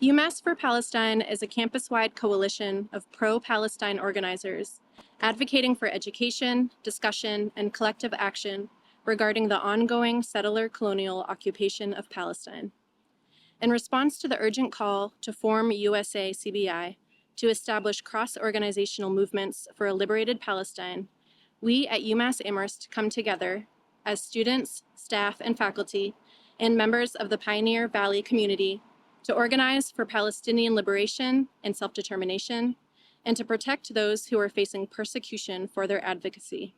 Umass4Palestine is a campus-wide coalition of pro-Palestine organizers advocating for education, discussion, and collective action regarding the ongoing settler colonial occupation of Palestine. In response to the urgent call to form USA-CBI to establish cross-organizational movements for a liberated Palestine, we at UMass Amherst come together as students, staff, and faculty, and members of the Pioneer Valley community to organize for Palestinian liberation and self-determination, and to protect those who are facing persecution for their advocacy.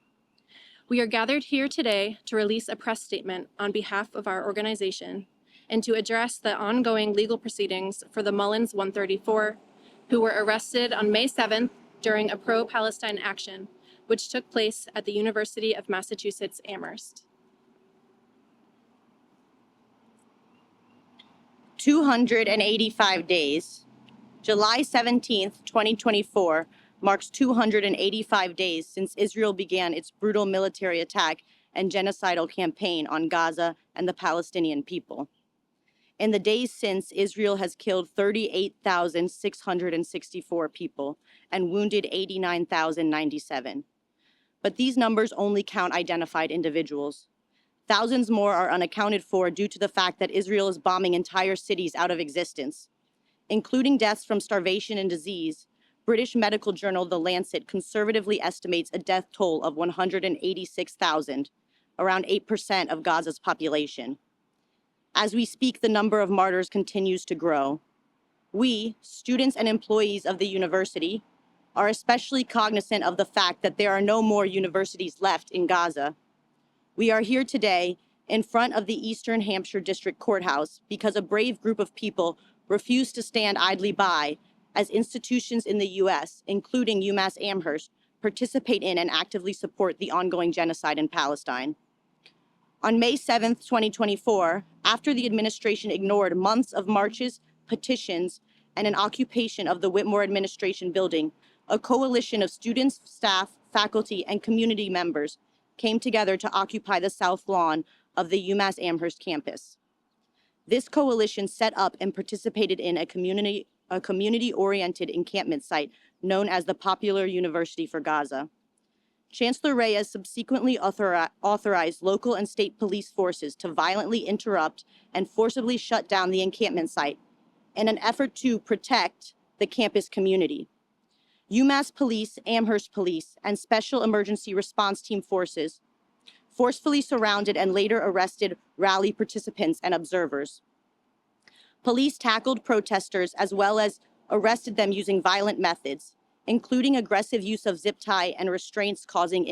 We are gathered here today to release a press statement on behalf of our organization and to address the ongoing legal proceedings for the Mullins 134, who were arrested on May 7th during a pro-Palestine action, which took place at the University of Massachusetts Amherst. 285 days. July 17th, 2024 marks 285 days since Israel began its brutal military attack and genocidal campaign on Gaza and the Palestinian people. In the days since, Israel has killed 38,664 people and wounded 89,097. But these numbers only count identified individuals. Thousands more are unaccounted for due to the fact that Israel is bombing entire cities out of existence. Including deaths from starvation and disease, British medical journal The Lancet conservatively estimates a death toll of 186,000, around 8% of Gaza's population. As we speak, the number of martyrs continues to grow. We, students and employees of the university, are especially cognizant of the fact that there are no more universities left in Gaza. We are here today in front of the Eastern Hampshire District Courthouse because a brave group of people refused to stand idly by as institutions in the U.S., including UMass Amherst, participate in and actively support the ongoing genocide in Palestine. On May 7th, 2024, after the administration ignored months of marches, petitions, and an occupation of the Whitmore administration building, a coalition of students, staff, faculty, and community members came together to occupy the south lawn of the UMass Amherst campus. This coalition set up and participated in a community-oriented encampment site known as the Popular University for Gaza. Chancellor Reyes subsequently authorized local and state police forces to violently interrupt and forcibly shut down the encampment site in an effort to protect the campus community. UMass Police, Amherst Police, and Special Emergency Response Team forces forcefully surrounded and later arrested rally participants and observers. Police tackled protesters as well as arrested them using violent methods, including aggressive use of zip tie and restraints causing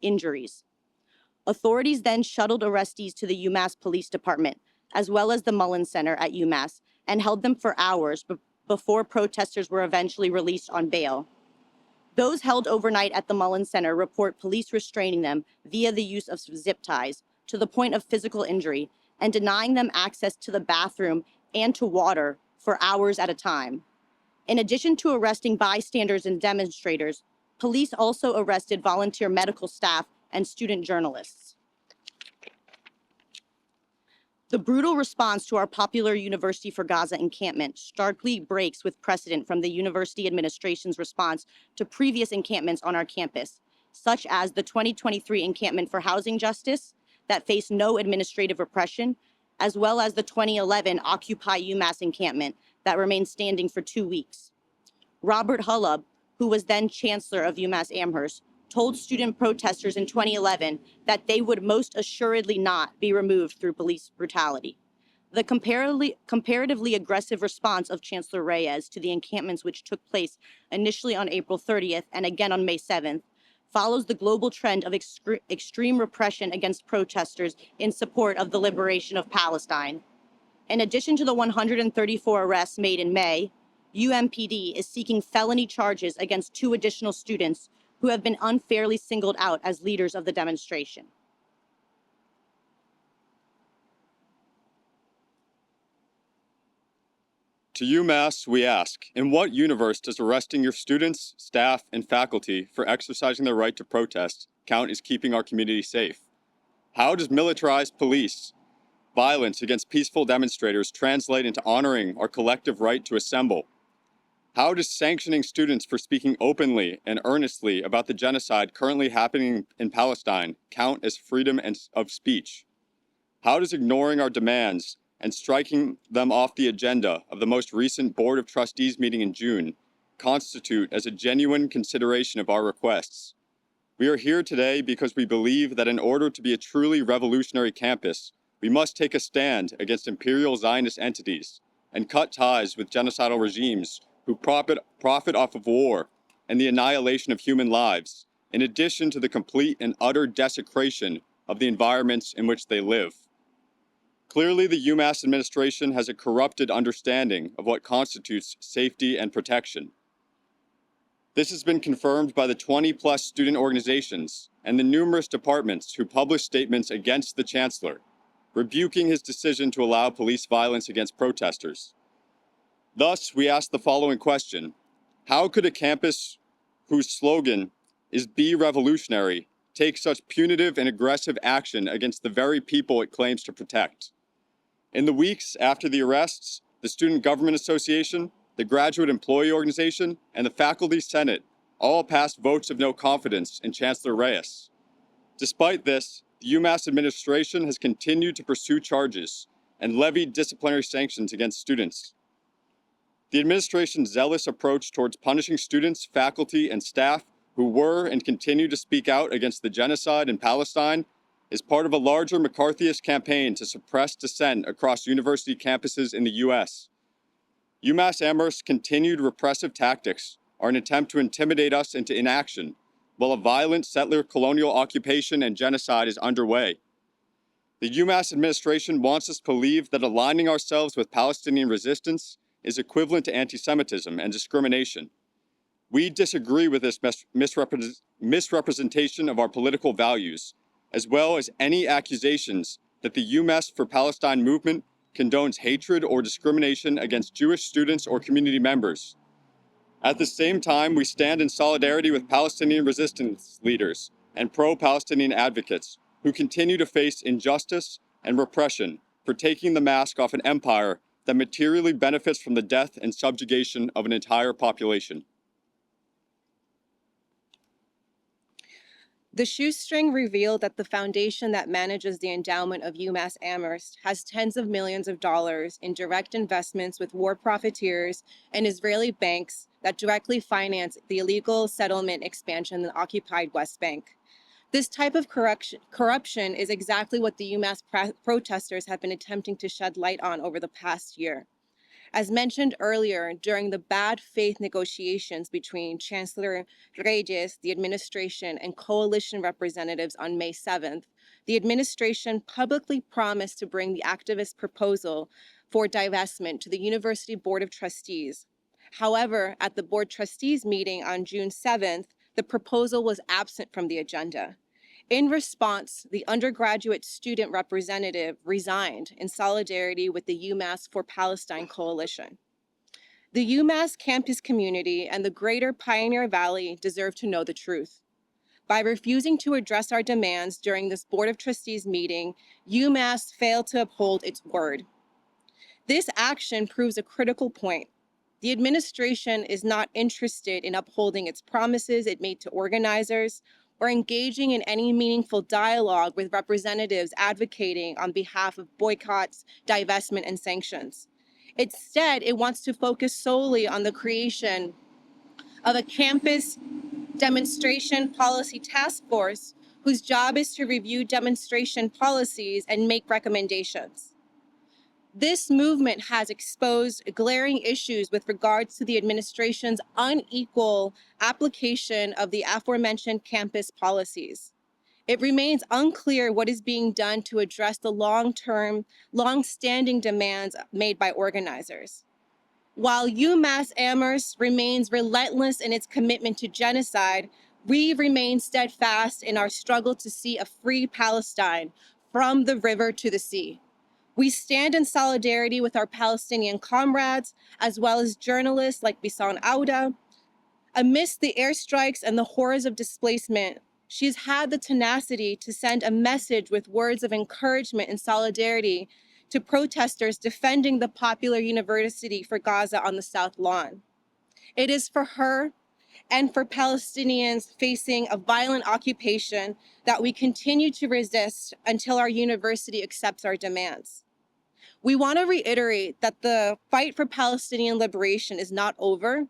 injuries. Authorities then shuttled arrestees to the UMass Police Department, as well as the Mullins Center at UMass, and held them for hours before protesters were eventually released on bail. Those held overnight at the Mullins Center report police restraining them via the use of zip ties to the point of physical injury and denying them access to the bathroom and to water for hours at a time. In addition to arresting bystanders and demonstrators, police also arrested volunteer medical staff and student journalists. The brutal response to our Popular University for Gaza encampment starkly breaks with precedent from the university administration's response to previous encampments on our campus, such as the 2023 encampment for housing justice that faced no administrative repression, as well as the 2011 Occupy UMass encampment that remained standing for 2 weeks. Robert Hullab, who was then chancellor of UMass Amherst, told student protesters in 2011 that they would most assuredly not be removed through police brutality. The comparatively aggressive response of Chancellor Reyes to the encampments, which took place initially on April 30th and again on May 7th, follows the global trend of extreme repression against protesters in support of the liberation of Palestine. In addition to the 134 arrests made in May, UMPD is seeking felony charges against 2 additional students who have been unfairly singled out as leaders of the demonstration. To UMass, we ask, in what universe does arresting your students, staff, and faculty for exercising their right to protest count as keeping our community safe? How does militarized police violence against peaceful demonstrators translate into honoring our collective right to assemble? How does sanctioning students for speaking openly and earnestly about the genocide currently happening in Palestine count as freedom of speech? How does ignoring our demands and striking them off the agenda of the most recent Board of Trustees meeting in June constitute as a genuine consideration of our requests? We are here today because we believe that in order to be a truly revolutionary campus, we must take a stand against imperial Zionist entities and cut ties with genocidal regimes who profit off of war and the annihilation of human lives, in addition to the complete and utter desecration of the environments in which they live. Clearly, the UMass administration has a corrupted understanding of what constitutes safety and protection. This has been confirmed by the 20-plus student organizations and the numerous departments who published statements against the chancellor, rebuking his decision to allow police violence against protesters. Thus, we ask the following question: how could a campus whose slogan is "Be Revolutionary" take such punitive and aggressive action against the very people it claims to protect? In the weeks after the arrests, the Student Government Association, the Graduate Employee Organization, and the Faculty Senate all passed votes of no confidence in Chancellor Reyes. Despite this, the UMass administration has continued to pursue charges and levied disciplinary sanctions against students. The administration's zealous approach towards punishing students, faculty, and staff who were and continue to speak out against the genocide in Palestine is part of a larger McCarthyist campaign to suppress dissent across university campuses in the U.S. UMass Amherst's continued repressive tactics are an attempt to intimidate us into inaction while a violent settler colonial occupation and genocide is underway. The UMass administration wants us to believe that aligning ourselves with Palestinian resistance is equivalent to anti-Semitism and discrimination. We disagree with this misrepresentation of our political values, as well as any accusations that the Umass4Palestine movement condones hatred or discrimination against Jewish students or community members. At the same time, we stand in solidarity with Palestinian resistance leaders and pro-Palestinian advocates who continue to face injustice and repression for taking the mask off an empire that materially benefits from the death and subjugation of an entire population. The shoestring revealed that the foundation that manages the endowment of UMass Amherst has tens of millions of dollars in direct investments with war profiteers and Israeli banks that directly finance the illegal settlement expansion in the occupied West Bank. This type of corruption is exactly what the UMass protesters have been attempting to shed light on over the past year. As mentioned earlier, during the bad faith negotiations between Chancellor Reyes, the administration, and coalition representatives on May 7th, the administration publicly promised to bring the activist proposal for divestment to the University Board of Trustees. However, at the Board Trustees meeting on June 7th, the proposal was absent from the agenda. In response, the undergraduate student representative resigned in solidarity with the Umass4Palestine coalition. The UMass campus community and the greater Pioneer Valley deserve to know the truth. By refusing to address our demands during this Board of Trustees meeting, UMass failed to uphold its word. This action proves a critical point. The administration is not interested in upholding its promises it made to organizers or engaging in any meaningful dialogue with representatives advocating on behalf of boycotts, divestment, and sanctions. Instead, it wants to focus solely on the creation of a campus demonstration policy task force whose job is to review demonstration policies and make recommendations. This movement has exposed glaring issues with regards to the administration's unequal application of the aforementioned campus policies. It remains unclear what is being done to address the long-standing demands made by organizers. While UMass Amherst remains relentless in its commitment to genocide, we remain steadfast in our struggle to see a free Palestine from the river to the sea. We stand in solidarity with our Palestinian comrades, as well as journalists like Bisan Auda. Amidst the airstrikes and the horrors of displacement, she's had the tenacity to send a message with words of encouragement and solidarity to protesters defending the popular university for Gaza on the South Lawn. It is for her and for Palestinians facing a violent occupation that we continue to resist until our university accepts our demands. We want to reiterate that the fight for Palestinian liberation is not over.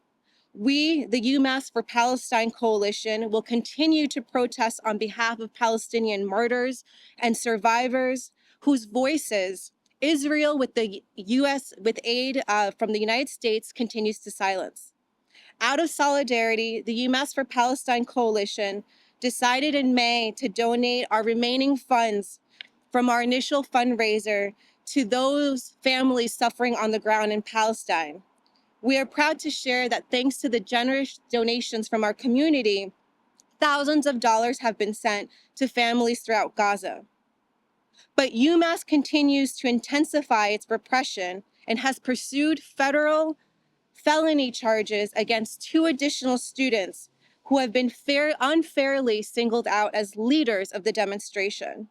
We, the Umass4Palestine Coalition, will continue to protest on behalf of Palestinian martyrs and survivors whose voices Israel, with the with aid from the United States, continues to silence. Out of solidarity, the Umass4Palestine Coalition decided in May to donate our remaining funds from our initial fundraiser to those families suffering on the ground in Palestine. We are proud to share that thanks to the generous donations from our community, thousands of dollars have been sent to families throughout Gaza. But UMass continues to intensify its repression and has pursued federal felony charges against 2 additional students who have been unfairly singled out as leaders of the demonstration.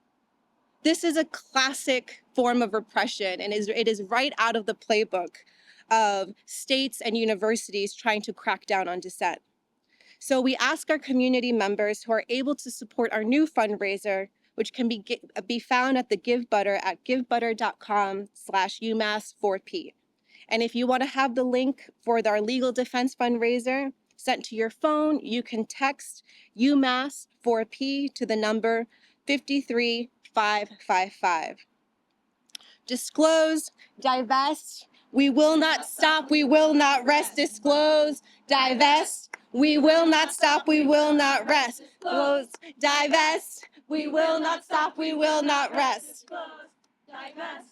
This is a classic form of repression, and it is right out of the playbook of states and universities trying to crack down on dissent. So we ask our community members who are able to support our new fundraiser, which can be found at the Give Butter at givebutter.com/UMass4P. And if you want to have the link for our legal defense fundraiser sent to your phone, you can text UMass4P to the number 53555. Disclose, divest, we will not stop, we will not rest. Disclose, divest, we will not stop, we will not rest. Disclose, divest, we will not stop, we will not rest. Divest.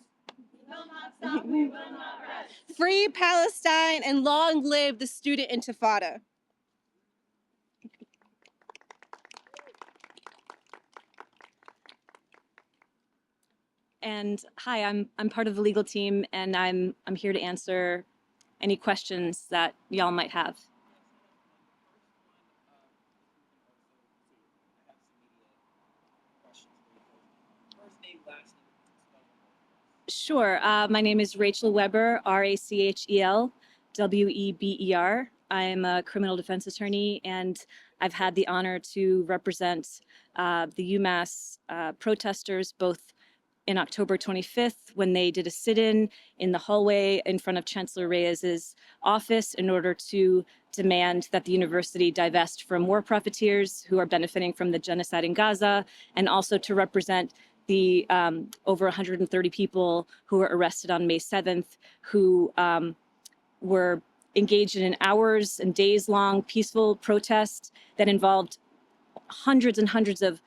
We will not rest. Free Palestine and long live the student intifada. And hi, I'm part of the legal team, and I'm here to answer any questions that y'all might have. Sure. My name is Rachel Weber, RachelWeber. I'm a criminal defense attorney, and I've had the honor to represent the UMass protesters both in October 25th when they did a sit-in in the hallway in front of Chancellor Reyes's office in order to demand that the university divest from war profiteers who are benefiting from the genocide in Gaza, and also to represent the over 130 people who were arrested on May 7th who were engaged in an hours and days long peaceful protest that involved hundreds and hundreds of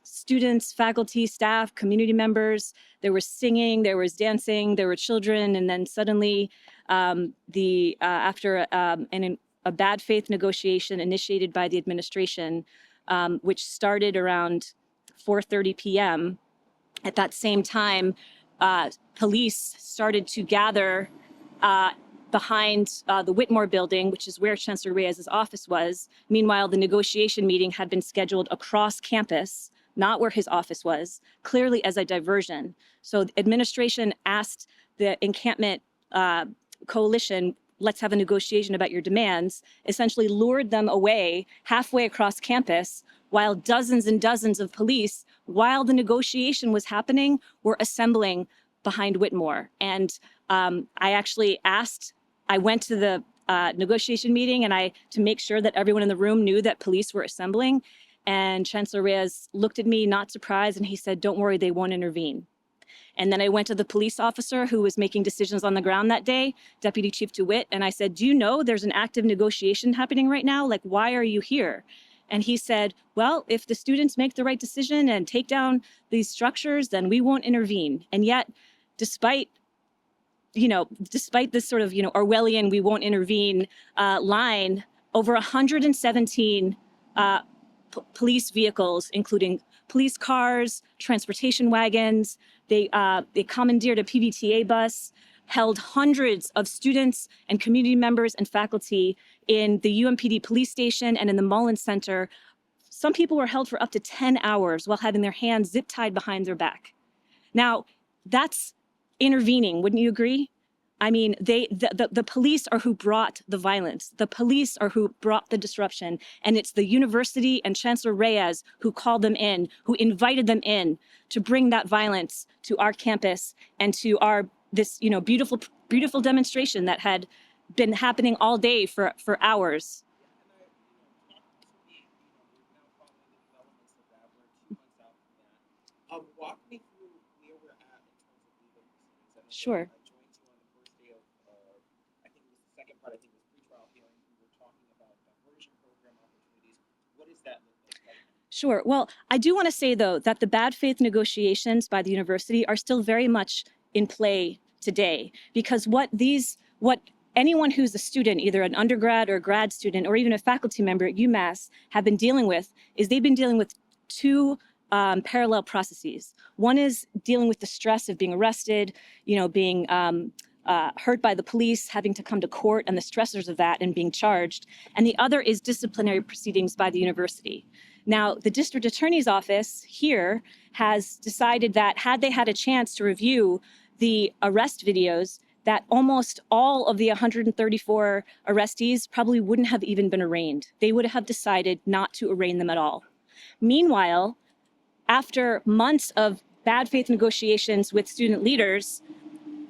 students, faculty, staff, community members. There was singing, there was dancing, there were children, and then suddenly after a bad faith negotiation initiated by the administration, which started around 4:30 p.m. At that same time, police started to gather behind the Whitmore building, which is where Chancellor Reyes's office was. Meanwhile, the negotiation meeting had been scheduled across campus, not where his office was, clearly as a diversion. So the administration asked the encampment coalition, let's have a negotiation about your demands, essentially lured them away halfway across campus while dozens and dozens of police, while the negotiation was happening, were assembling behind Whitmore. And I went to the negotiation meeting to make sure that everyone in the room knew that police were assembling. And Chancellor Reyes looked at me, not surprised, and he said, "Don't worry, they won't intervene." And then I went to the police officer who was making decisions on the ground that day, Deputy Chief DeWitt, and I said, "Do you know there's an active negotiation happening right now? Like, why are you here?" And he said, "Well, if the students make the right decision and take down these structures, then we won't intervene." And yet, despite this sort of, Orwellian, we won't intervene line, over 117 police vehicles, including police cars, transportation wagons, they commandeered a PVTA bus, held hundreds of students and community members and faculty in the UMPD police station and in the Mullen Center. Some people were held for up to 10 hours while having their hands zip tied behind their back. Now, that's intervening, wouldn't you agree? I mean, the police are who brought the violence. The police are who brought the disruption. And it's the university and Chancellor Reyes who called them in, who invited them in to bring that violence to our campus and to this, beautiful, beautiful demonstration that had been happening all day for hours. Walk me through where we're at in terms of legal proceedings. Sure. I joined you on the first day of, I think it was the second part, I think it was pretrial hearings. We were talking about diversion program opportunities. What does that look like? Sure. Well, I do want to say, though, that the bad faith negotiations by the university are still very much in play today, because what anyone who's a student, either an undergrad or a grad student, or even a faculty member at UMass have been dealing with is they've been dealing with two parallel processes. One is dealing with the stress of being arrested, being hurt by the police, having to come to court and the stressors of that and being charged. And the other is disciplinary proceedings by the university. Now, the district attorney's office here has decided that had they had a chance to review the arrest videos, that almost all of the 134 arrestees probably wouldn't have even been arraigned. They would have decided not to arraign them at all. Meanwhile, after months of bad faith negotiations with student leaders,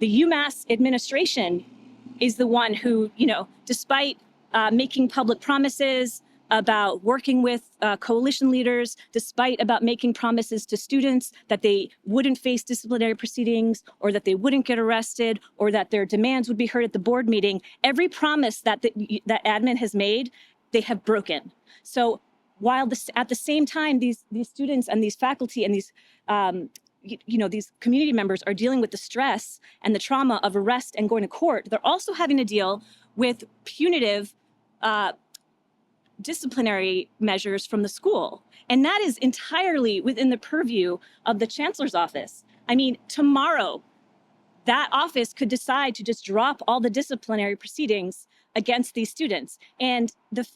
the UMass administration is the one who, despite making public promises about working with coalition leaders, despite about making promises to students that they wouldn't face disciplinary proceedings or that they wouldn't get arrested or that their demands would be heard at the board meeting, every promise that admin has made, they have broken. So while at the same time, these students and these faculty and these these community members are dealing with the stress and the trauma of arrest and going to court, they're also having to deal with punitive disciplinary measures from the school. And that is entirely within the purview of the chancellor's office. I mean, tomorrow, that office could decide to just drop all the disciplinary proceedings against these students. And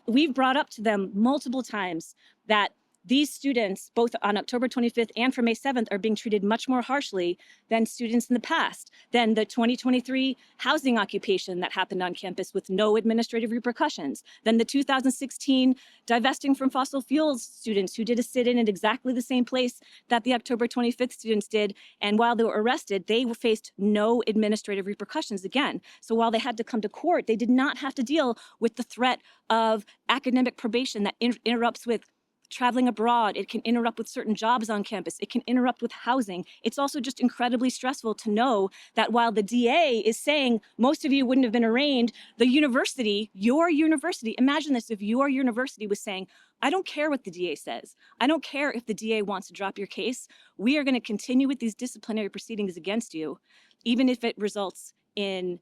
we've brought up to them multiple times that these students, both on October 25th and for May 7th, are being treated much more harshly than students in the past, than the 2023 housing occupation that happened on campus with no administrative repercussions, than the 2016 divesting from fossil fuels students who did a sit-in at exactly the same place that the October 25th students did. And while they were arrested, they faced no administrative repercussions again. So while they had to come to court, they did not have to deal with the threat of academic probation that interrupts with traveling abroad. It can interrupt with certain jobs on campus. It can interrupt with housing. It's also just incredibly stressful to know that while the DA is saying most of you wouldn't have been arraigned, the university, your university, imagine this, if your university was saying, I don't care what the DA says. I don't care if the DA wants to drop your case. We are going to continue with these disciplinary proceedings against you, even if it results in,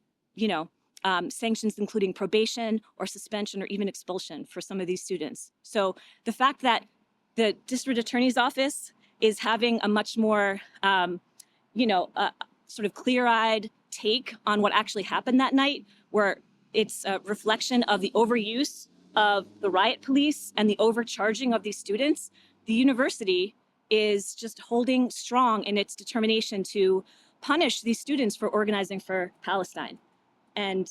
sanctions, including probation or suspension or even expulsion for some of these students. So the fact that the district attorney's office is having a much more, sort of clear-eyed take on what actually happened that night, where it's a reflection of the overuse of the riot police and the overcharging of these students, the university is just holding strong in its determination to punish these students for organizing for Palestine. And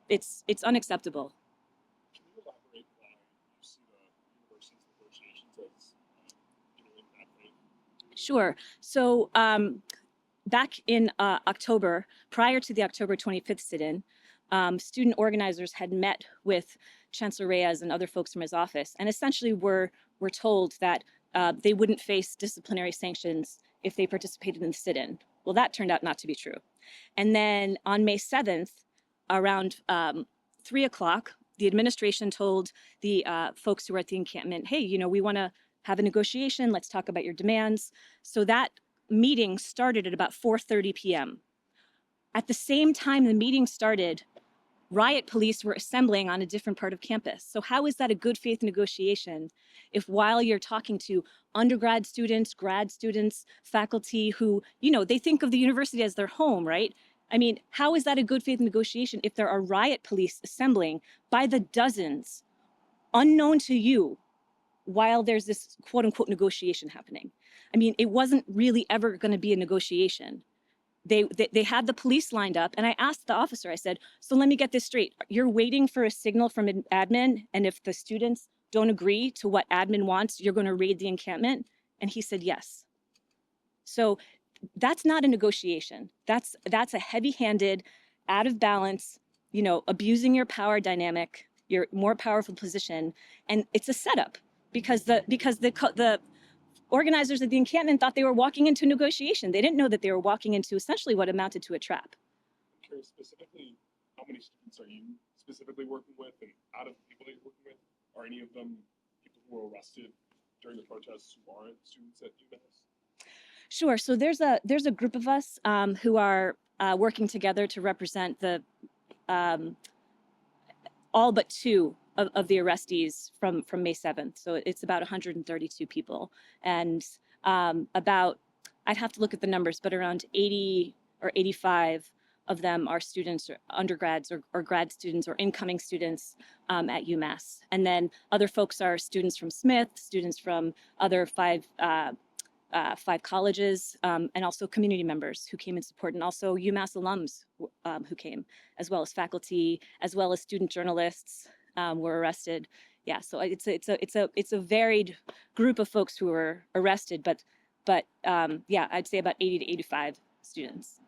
it's unacceptable. Can you elaborate why you see the university's negotiations as in that way? Sure. So back in October, prior to the October 25th sit-in, student organizers had met with Chancellor Reyes and other folks from his office, and essentially were told that they wouldn't face disciplinary sanctions if they participated in the sit-in. Well, that turned out not to be true. And then on May 7th, around 3 o'clock, the administration told the folks who were at the encampment, hey, we want to have a negotiation. Let's talk about your demands. So that meeting started at about 4:30 p.m. At the same time the meeting started, riot police were assembling on a different part of campus. So how is that a good faith negotiation if while you're talking to undergrad students, grad students, faculty who, they think of the university as their home, right? I mean, how is that a good faith negotiation if there are riot police assembling by the dozens, unknown to you, while there's this quote unquote negotiation happening? I mean, it wasn't really ever going to be a negotiation. they had the police lined up, and I asked the officer, I said, so let me get this straight. You're waiting for a signal from admin, and if the students don't agree to what admin wants, you're going to raid the encampment? And he said, yes. So that's not a negotiation. That's a heavy-handed, out of balance, you know, abusing your power dynamic, your more powerful position, and it's a setup because the organizers of the encampment thought they were walking into negotiation. They didn't know that they were walking into essentially what amounted to a trap. I'm curious, specifically, how many students are you specifically working with, and out of the people that you're working with, are any of them people who were arrested during the protests who aren't students at UMass? Sure. So there's a group of us who are working together to represent the all but two of the arrestees from May 7th. So it's about 132 people, and about, I'd have to look at the numbers, but around 80 or 85 of them are students or undergrads or grad students or incoming students at UMass. And then other folks are students from Smith, students from other five colleges, and also community members who came in support, and also UMass alums who came, as well as faculty, as well as student journalists were arrested. Yeah, so it's a varied group of folks who were arrested, but yeah, I'd say about 80 to 85 students.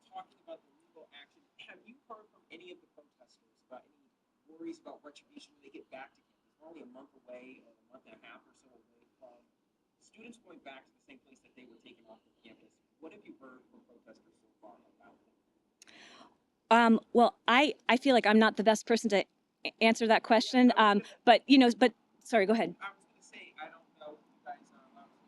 Talking about the legal action, have you heard from any of the protesters about any worries about retribution when they get back to campus? We're only a month away, or a month and a half or so away from students going back to the same place that they were taken off of campus. What have you heard from protesters so far about that? Well, I feel like I'm not the best person to answer that question, but you know, sorry, go ahead. I was going to say, I don't know if you guys are allowed to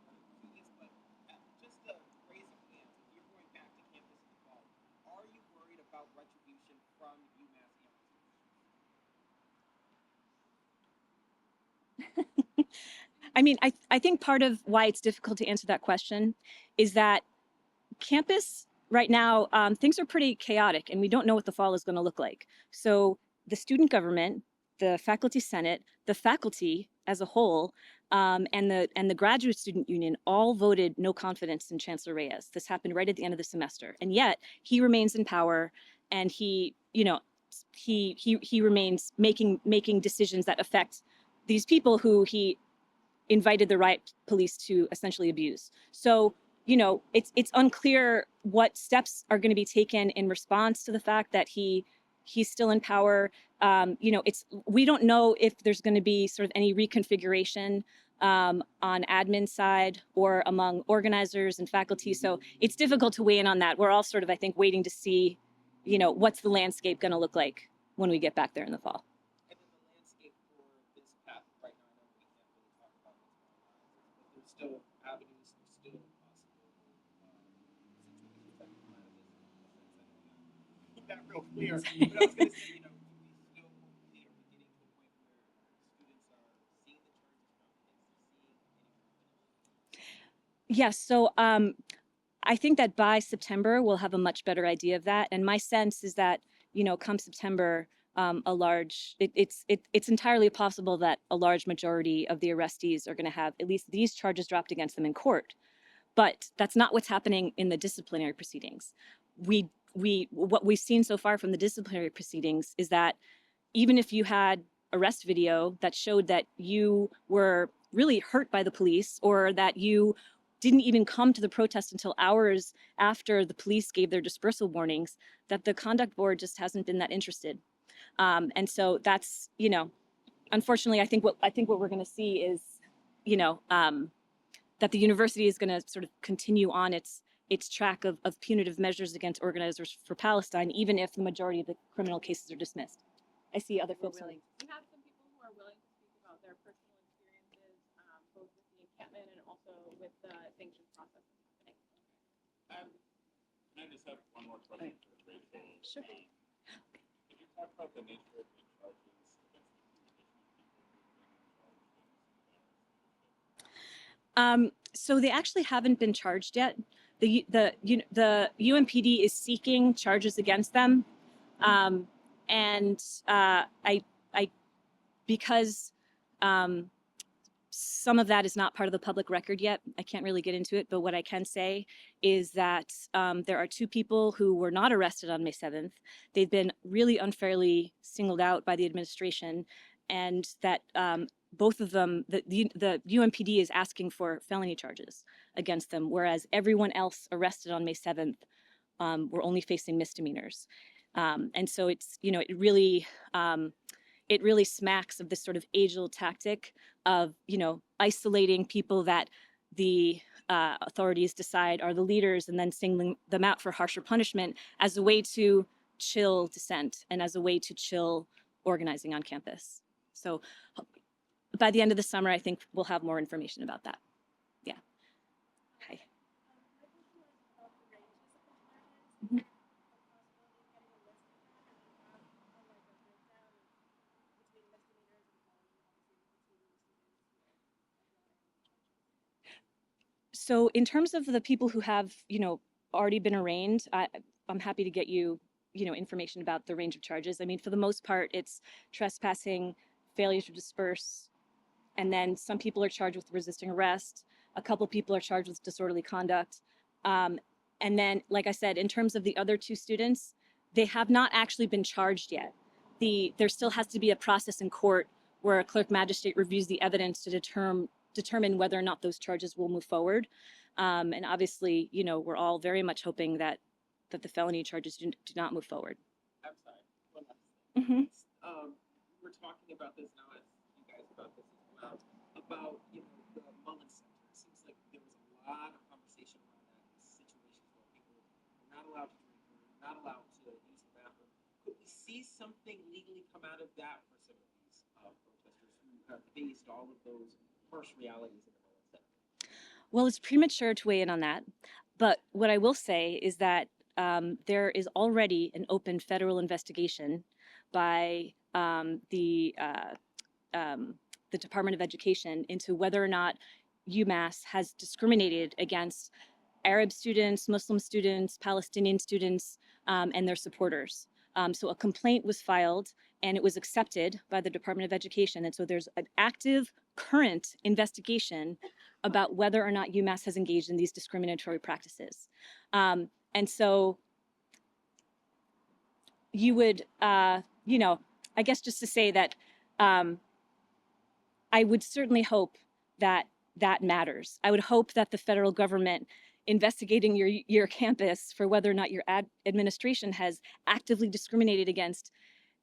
do this, but just to raise a hand, if you're going back to campus in the fall, are you worried about retribution from UMass Amherst? I mean, I think part of why it's difficult to answer that question is that campus right now, things are pretty chaotic, and we don't know what the fall is going to look like. So the student government, the faculty senate, the faculty as a whole, and the graduate student union all voted no confidence in Chancellor Reyes. This happened right at the end of the semester, and yet he remains in power, and he remains making decisions that affect these people who he invited the riot police to essentially abuse. So, you know, it's unclear what steps are going to be taken in response to the fact that he's still in power. You know, we don't know if there's going to be sort of any reconfiguration on admin side or among organizers and faculty. So it's difficult to weigh in on that. We're all sort of, I think, waiting to see, you know, what's the landscape going to look like when we get back there in the fall. And then the landscape for this path right now, I know we can't really talk about what's going on, but there's still avenues, there's still possible situations that come out of this. Keep that real clear. But I was going to say, you know, we still hopefully are getting to a point where students are seeing the charges dropped against them, seeing any. Yes, so I think that by September we'll have a much better idea of that. And my sense is that, you know, come September, it's entirely possible that a large majority of the arrestees are going to have at least these charges dropped against them in court. But that's not what's happening in the disciplinary proceedings. What we've seen so far from the disciplinary proceedings is that even if you had arrest video that showed that you were really hurt by the police, or that you didn't even come to the protest until hours after the police gave their dispersal warnings, that the conduct board just hasn't been that interested. And so that's, you know, unfortunately, I think what we're going to see is, you know, that the university is going to sort of continue on its track of punitive measures against organizers for Palestine, even if the majority of the criminal cases are dismissed. I see other folks. We have some people who are willing to speak about their personal experiences, both with the encampment and also with the sanctions process that's happening. Can I just have one more question for Rachel? Sure. Can you talk about the nature of the charges against the So they actually haven't been charged yet. The UMPD is seeking charges against them, and because Some of that is not part of the public record yet. I can't really get into it, but what I can say is that there are two people who were not arrested on May 7th. They've been really unfairly singled out by the administration, and that both of them, the UMPD is asking for felony charges against them, whereas everyone else arrested on May 7th were only facing misdemeanors. And so it's, you know, it really smacks of this sort of age-old tactic of, you know, isolating people that the authorities decide are the leaders and then singling them out for harsher punishment as a way to chill dissent and as a way to chill organizing on campus. So by the end of the summer, I think we'll have more information about that. Yeah. Hi. Mhm. So in terms of the people who have, you know, already been arraigned, I'm happy to get you, you know, information about the range of charges. I mean, for the most part, it's trespassing, failure to disperse, and then some people are charged with resisting arrest. A couple people are charged with disorderly conduct. And then, like I said, in terms of the other two students, they have not actually been charged yet. There still has to be a process in court where a clerk magistrate reviews the evidence to determine whether or not those charges will move forward. And obviously, you know, we're all very much hoping that the felony charges do not move forward. I'm sorry. One last thing. Mhm. We're talking about this now, as you guys about this as well, about, you know, the Mullen Center. It seems like there was a lot of conversation around that in situations where people were not allowed to drink, were not allowed to use the bathroom. Could we see something legally come out of that for some of these protesters who have faced all of those harsh realities in the Mullen Center? Well, it's premature to weigh in on that. But what I will say is that there is already an open federal investigation by the Department of Education into whether or not UMass has discriminated against Arab students, Muslim students, Palestinian students, and their supporters. So a complaint was filed and it was accepted by the Department of Education. And so there's an active current investigation about whether or not UMass has engaged in these discriminatory practices. And so you would, you know, I guess just to say that I would certainly hope that that matters. I would hope that the federal government investigating your campus for whether or not your administration has actively discriminated against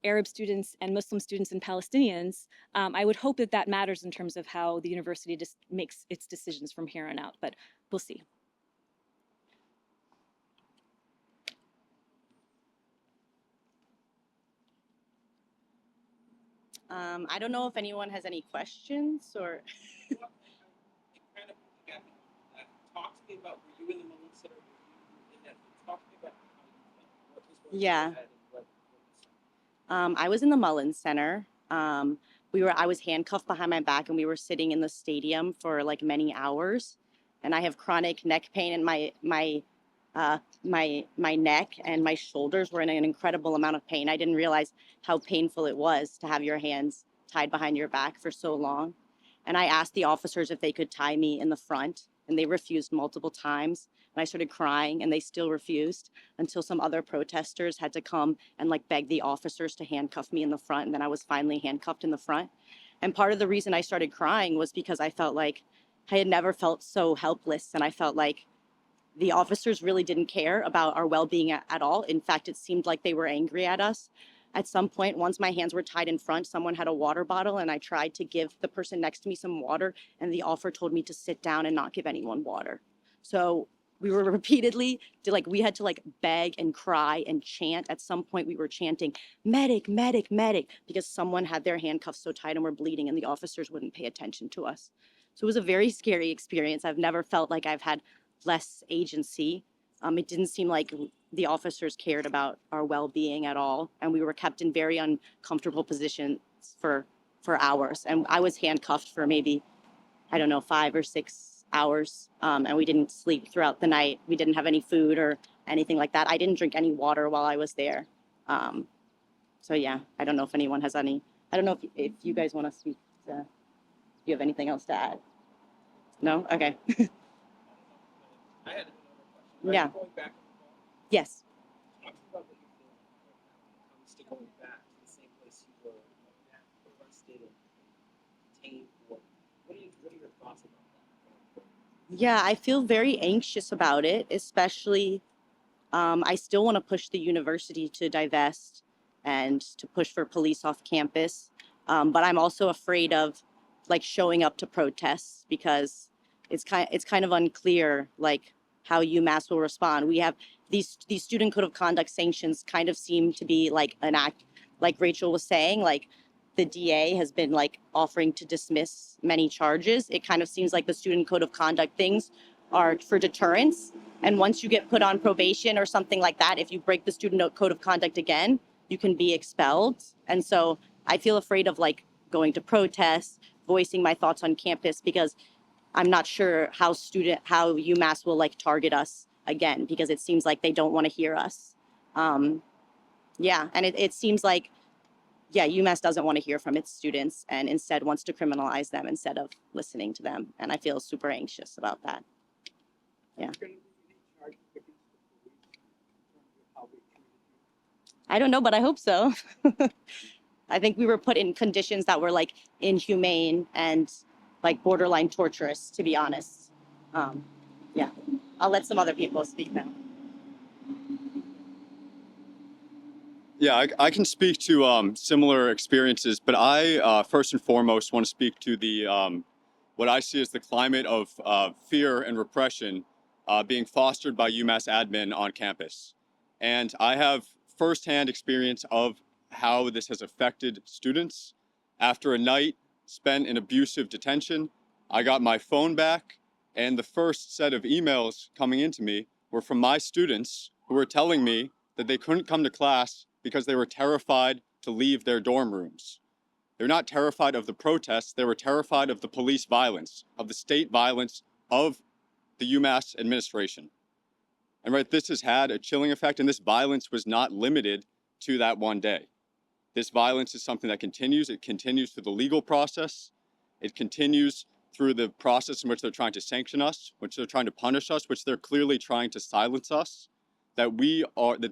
Arab students and Muslim students and Palestinians, I would hope that that matters in terms of how the university just makes its decisions from here on out, but we'll see. I don't know if anyone has any questions or. Well, I kind of got that. Talk to me about, were you in the Mullen Center? Were you in that? Talk to me about how you felt. What was going Yeah. through your head and what you saw. I was in the Mullins Center. I was handcuffed behind my back, and we were sitting in the stadium for like many hours. And I have chronic neck pain, and my neck and my shoulders were in an incredible amount of pain. I didn't realize how painful it was to have your hands tied behind your back for so long. And I asked the officers if they could tie me in the front, and they refused multiple times. And I started crying, and they still refused until some other protesters had to come and like beg the officers to handcuff me in the front. And then I was finally handcuffed in the front. And part of the reason I started crying was because I felt like I had never felt so helpless. And I felt like the officers really didn't care about our well-being at all. In fact, it seemed like they were angry at us. At some point, once my hands were tied in front, someone had a water bottle, and I tried to give the person next to me some water, and the officer told me to sit down and not give anyone water. So we were repeatedly, we had to like beg and cry and chant. At some point, we were chanting, medic, medic, medic, because someone had their handcuffs so tight and were bleeding, and the officers wouldn't pay attention to us. So it was a very scary experience. I've never felt like I've had less agency. It didn't seem like the officers cared about our well-being at all, and we were kept in very uncomfortable positions for hours. And I was handcuffed for maybe, I don't know, 5 or 6 hours, and we didn't sleep throughout the night. We didn't have any food or anything like that. I didn't drink any water while I was there. So yeah, I don't know if anyone has any. I don't know if you guys want to speak to. you have anything else to add? No? Okay. I had another question. Are Yeah. you going back? Yes. Talk to me about what you're feeling right now when it comes to going back to the same place you were arrested and detained for. What are your thoughts about that? Yeah, I feel very anxious about it, especially I still want to push the university to divest and to push for police off campus. But I'm also afraid of like showing up to protests because it's kind of unclear like how UMass will respond. We have these student code of conduct sanctions kind of seem to be like an act, like Rachel was saying, like the DA has been like offering to dismiss many charges. It kind of seems like the student code of conduct things are for deterrence. And once you get put on probation or something like that, if you break the student code of conduct again, you can be expelled. And so I feel afraid of like going to protests, voicing my thoughts on campus because I'm not sure how UMass will like target us again because it seems like they don't want to hear us. Yeah, and it seems like, yeah, UMass doesn't want to hear from its students and instead wants to criminalize them instead of listening to them. And I feel super anxious about that. Yeah. I don't know, but I hope so. I think we were put in conditions that were like inhumane and like borderline torturous, to be honest. Yeah, I'll let some other people speak now. Yeah, I can speak to similar experiences, but I first and foremost want to speak to the what I see as the climate of fear and repression being fostered by UMass admin on campus. And I have firsthand experience of how this has affected students. After a night spent in abusive detention, I got my phone back, and the first set of emails coming into me were from my students who were telling me that they couldn't come to class because they were terrified to leave their dorm rooms. They're not terrified of the protests, they were terrified of the police violence, of the state violence of the UMass administration. And right, this has had a chilling effect, and this violence was not limited to that one day. This violence is something that continues. It continues through the legal process. It continues through the process in which they're trying to sanction us, which they're trying to punish us, which they're clearly trying to silence us, that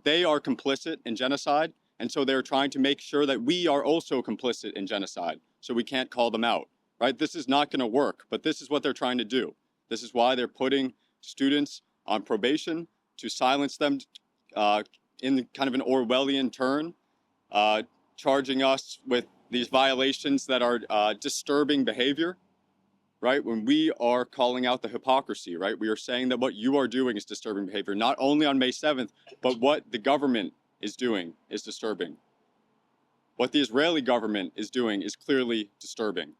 they are complicit in genocide, and so they're trying to make sure that we are also complicit in genocide, so we can't call them out, right? This is not going to work, but this is what they're trying to do. This is why they're putting students on probation to silence them in kind of an Orwellian turn, charging us with these violations that are disturbing behavior, right? When we are calling out the hypocrisy, right? We are saying that what you are doing is disturbing behavior, not only on May 7th, but what the government is doing is disturbing. What the Israeli government is doing is clearly disturbing,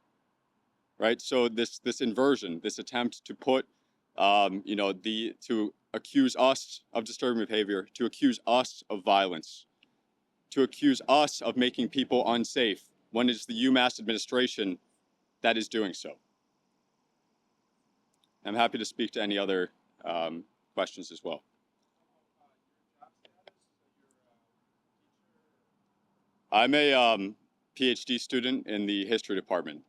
right? So this inversion, this attempt to put, to accuse us of disturbing behavior, to accuse us of violence, to accuse us of making people unsafe, when it's the UMass administration that is doing so. I'm happy to speak to any other questions as well. I'm a PhD student in the history department.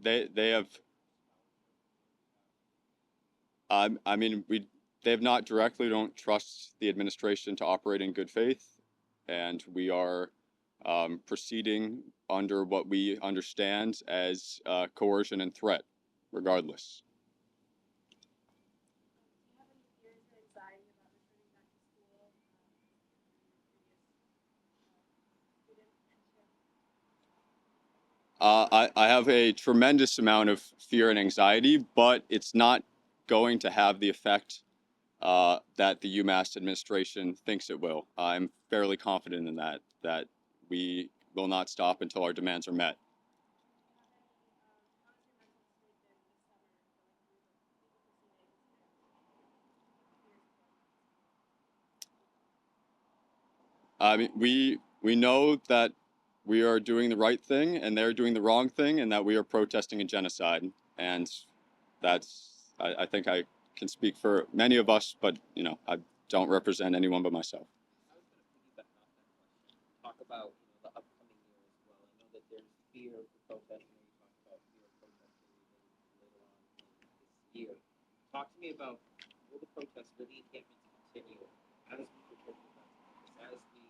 They have. I mean, they have not directly. Don't trust the administration to operate in good faith, and we are proceeding under what we understand as coercion and threat, regardless. I have a tremendous amount of fear and anxiety, but it's not going to have the effect that the UMass administration thinks it will. I'm fairly confident in that we will not stop until our demands are met. I mean, we know that we are doing the right thing and they're doing the wrong thing, and that we are protesting a genocide. And that's, I think I can speak for many of us, but don't represent anyone but myself. I was going to piggyback off that question. Talk about the upcoming year as well. I know that there's fear of the protest. I know you talked about fear of protesting later on in this year. Talk to me about will the protests, will the encampments continue as we prepare for that? As we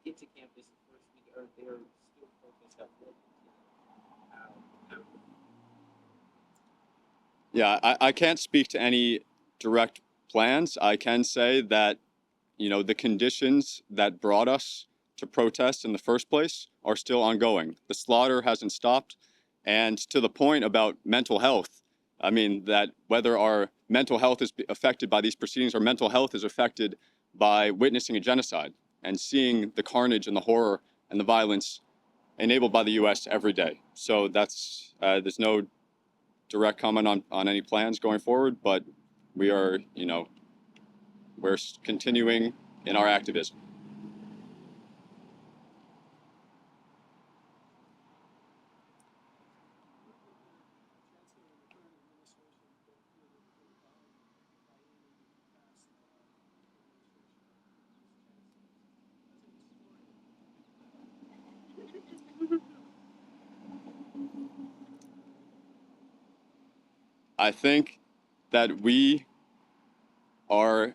get to campus the first week, are there still protests that will continue after? Yeah, I can't speak to any direct plans. I can say that, the conditions that brought us to protest in the first place are still ongoing. The slaughter hasn't stopped. And to the point about mental health, I mean, that whether our mental health is affected by these proceedings or mental health is affected by witnessing a genocide and seeing the carnage and the horror and the violence enabled by the US every day. So that's, there's no direct comment on any plans going forward, but we are, we're continuing in our activism. I think that we are,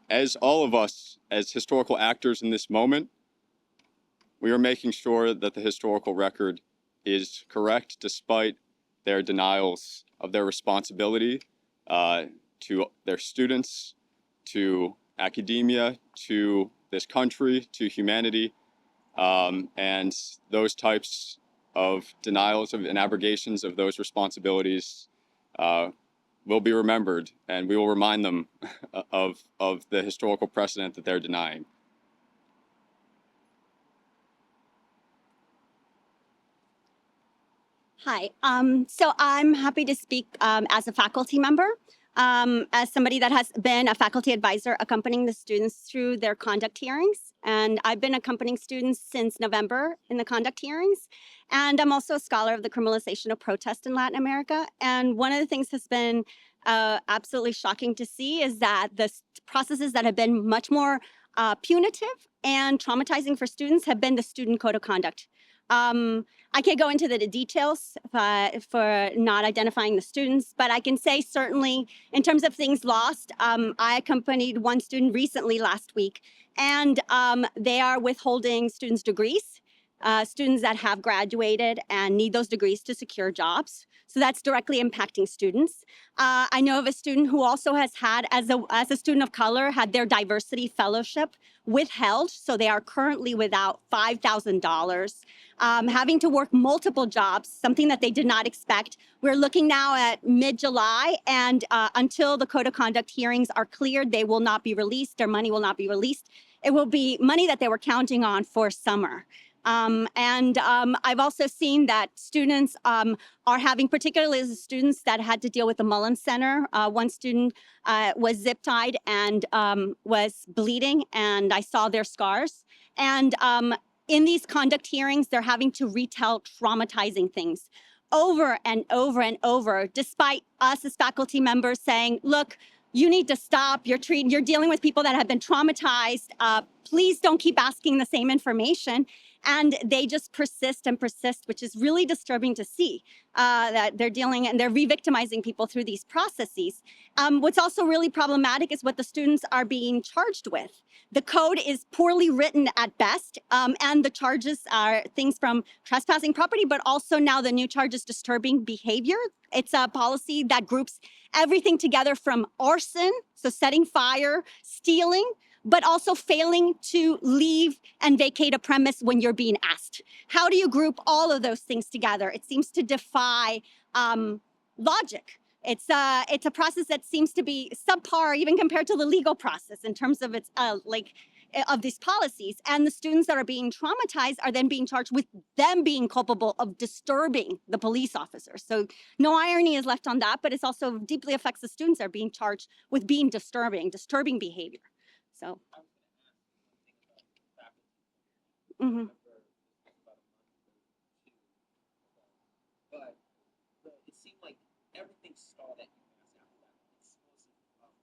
as all of us, as historical actors in this moment, we are making sure that the historical record is correct despite their denials of their responsibility to their students, to academia, to this country, to humanity, and those types of denials and abrogations of those responsibilities will be remembered, and we will remind them of the historical precedent that they're denying. Hi, so I'm happy to speak as a faculty member, as somebody that has been a faculty advisor accompanying the students through their conduct hearings. And I've been accompanying students since November in the conduct hearings. And I'm also a scholar of the criminalization of protest in Latin America. And one of the things that's been absolutely shocking to see is that the processes that have been much more punitive and traumatizing for students have been the student code of conduct. I can't go into the details for not identifying the students, but I can say certainly in terms of things lost, I accompanied one student recently last week, and they are withholding students' degrees, students that have graduated and need those degrees to secure jobs. So that's directly impacting students. I know of a student who also has had, as a student of color, had their diversity fellowship withheld. So they are currently without $5,000, having to work multiple jobs, something that they did not expect. We're looking now at mid-July, and until the code of conduct hearings are cleared, they will not be released. Their money will not be released. It will be money that they were counting on for summer. I've also seen that students are having, particularly the students that had to deal with the Mullen Center. One student was zip-tied and was bleeding, and I saw their scars. And in these conduct hearings, they're having to retell traumatizing things over and over and over, despite us as faculty members saying, look, you need to stop. You're dealing with people that have been traumatized. Please don't keep asking the same information. And they just persist and persist, which is really disturbing to see that they're dealing and they're re-victimizing people through these processes. What's also really problematic is what the students are being charged with. The code is poorly written at best, and the charges are things from trespassing property, but also now the new charge is disturbing behavior. It's a policy that groups everything together from arson, so setting fire, stealing, but also failing to leave and vacate a premise when you're being asked. How do you group all of those things together? It seems to defy logic. It's a process that seems to be subpar even compared to the legal process in terms of its of these policies. And the students that are being traumatized are then being charged with them being culpable of disturbing the police officers. So no irony is left on that, but it also deeply affects the students that are being charged with being disturbing behavior. So. Mm-hmm. But it seemed like everything stalled at UMass after that explosive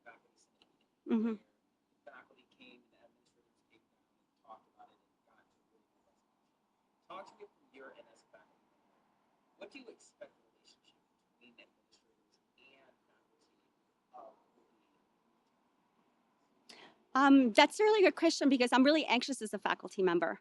faculty. Mhm. where the faculty came and the administrators came down and talked about it and got to really good resolution. Talk to me from your end as a faculty member. What do you expect the relationship between administrators and faculty will be? That's a really good question because I'm really anxious as a faculty member.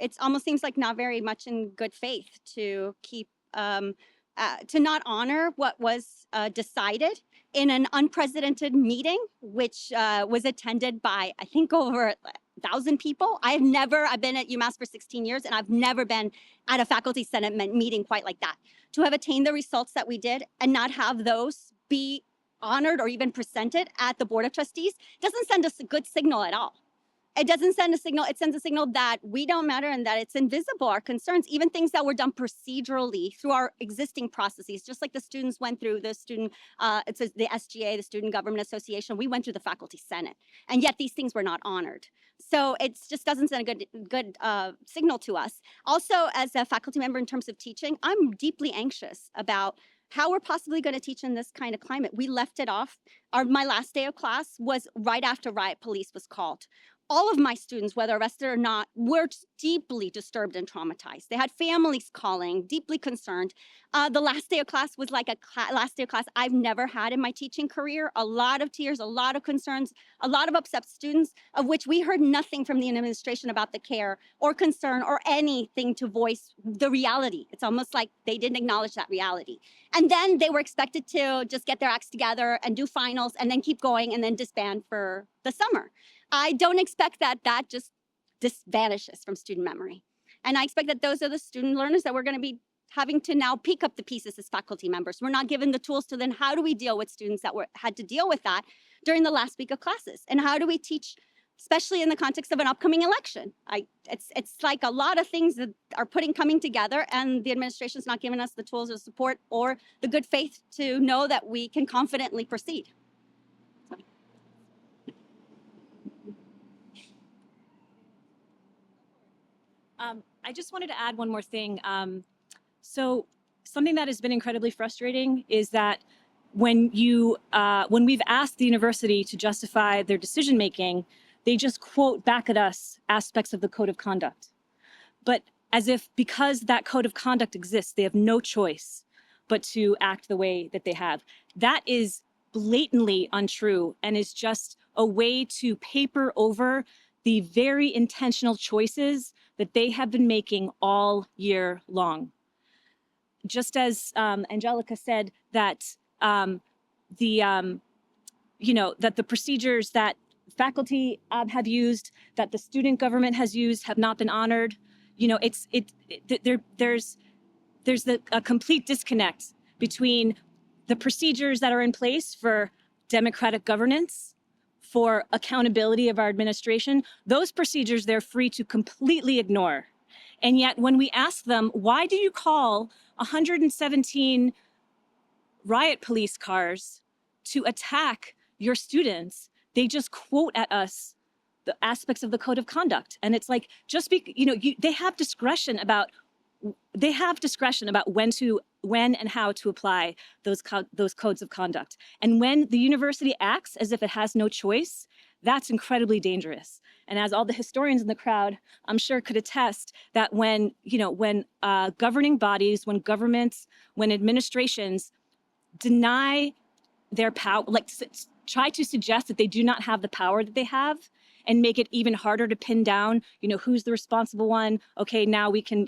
It almost seems like not very much in good faith to keep to not honor what was decided in an unprecedented meeting, which was attended by I think over 1,000 people. I've been at UMass for 16 years, and I've never been at a faculty senate meeting quite like that. To have attained the results that we did and not have those be honored or even presented at the Board of Trustees doesn't send us a good signal at all. It doesn't send a signal, it sends a signal that we don't matter and that it's invisible, our concerns, even things that were done procedurally through our existing processes, just like the students went through the student, it says the SGA, the Student Government Association, we went through the Faculty Senate, and yet these things were not honored. So it just doesn't send a good signal to us. Also, as a faculty member in terms of teaching, I'm deeply anxious about how we're possibly going to teach in this kind of climate. We left it off. My last day of class was right after riot police was called. All of my students, whether arrested or not, were deeply disturbed and traumatized. They had families calling, deeply concerned. The last day of class was like a last day of class I've never had in my teaching career. A lot of tears, a lot of concerns, a lot of upset students, of which we heard nothing from the administration about the care or concern or anything to voice the reality. It's almost like they didn't acknowledge that reality. And then they were expected to just get their acts together and do finals and then keep going and then disband for the summer. I don't expect that just vanishes from student memory. And I expect that those are the student learners that we're going to be having to now pick up the pieces as faculty members. We're not given the tools to then how do we deal with students that had to deal with that during the last week of classes? And how do we teach, especially in the context of an upcoming election? It's like a lot of things that are coming together, and the administration's not giving us the tools of support or the good faith to know that we can confidently proceed. I just wanted to add one more thing. So something that has been incredibly frustrating is that when we've asked the university to justify their decision making, they just quote back at us aspects of the code of conduct. But as if because that code of conduct exists, they have no choice but to act the way that they have. That is blatantly untrue and is just a way to paper over the very intentional choices that they have been making all year long. Just as Angelica said that that the procedures that faculty have used, that the student government has used, have not been honored. There's a complete disconnect between the procedures that are in place for democratic governance, for accountability of our administration. Those procedures they're free to completely ignore. And yet when we ask them, why do you call 117 riot police cars to attack your students? They just quote at us the aspects of the code of conduct. And it's like, they have discretion about when and how to apply those codes of conduct. And when the university acts as if it has no choice, that's incredibly dangerous. And as all the historians in the crowd, I'm sure could attest that when governing bodies, when governments, when administrations deny their power, try to suggest that they do not have the power that they have, and make it even harder to pin down, who's the responsible one. Okay, now we can,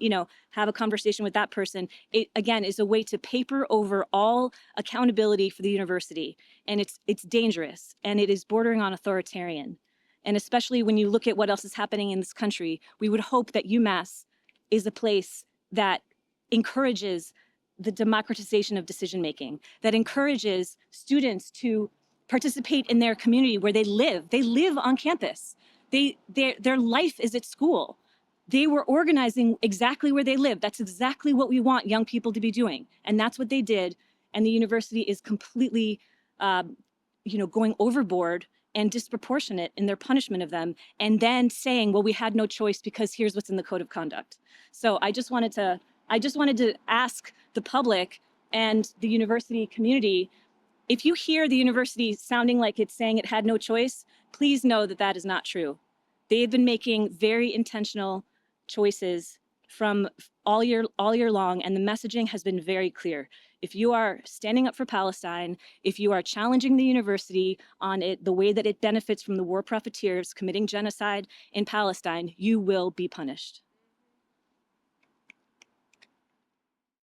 have a conversation with that person. It, again, is a way to paper over all accountability for the university. And it's dangerous, and it is bordering on authoritarian. And especially when you look at what else is happening in this country, we would hope that UMass is a place that encourages the democratization of decision-making, that encourages students to participate in their community where they live. They live on campus. Their life is at school. They were organizing exactly where they live. That's exactly what we want young people to be doing. And that's what they did. And the university is completely, going overboard and disproportionate in their punishment of them. And then saying, well, we had no choice because here's what's in the code of conduct. So I just wanted to ask the public and the university community, If you hear the university sounding like it's saying it had no choice, please know that that is not true. They've been making very intentional choices from all year long, and the messaging has been very clear. If you are standing up for Palestine, if you are challenging the university on it, the way that it benefits from the war profiteers committing genocide in Palestine, you will be punished.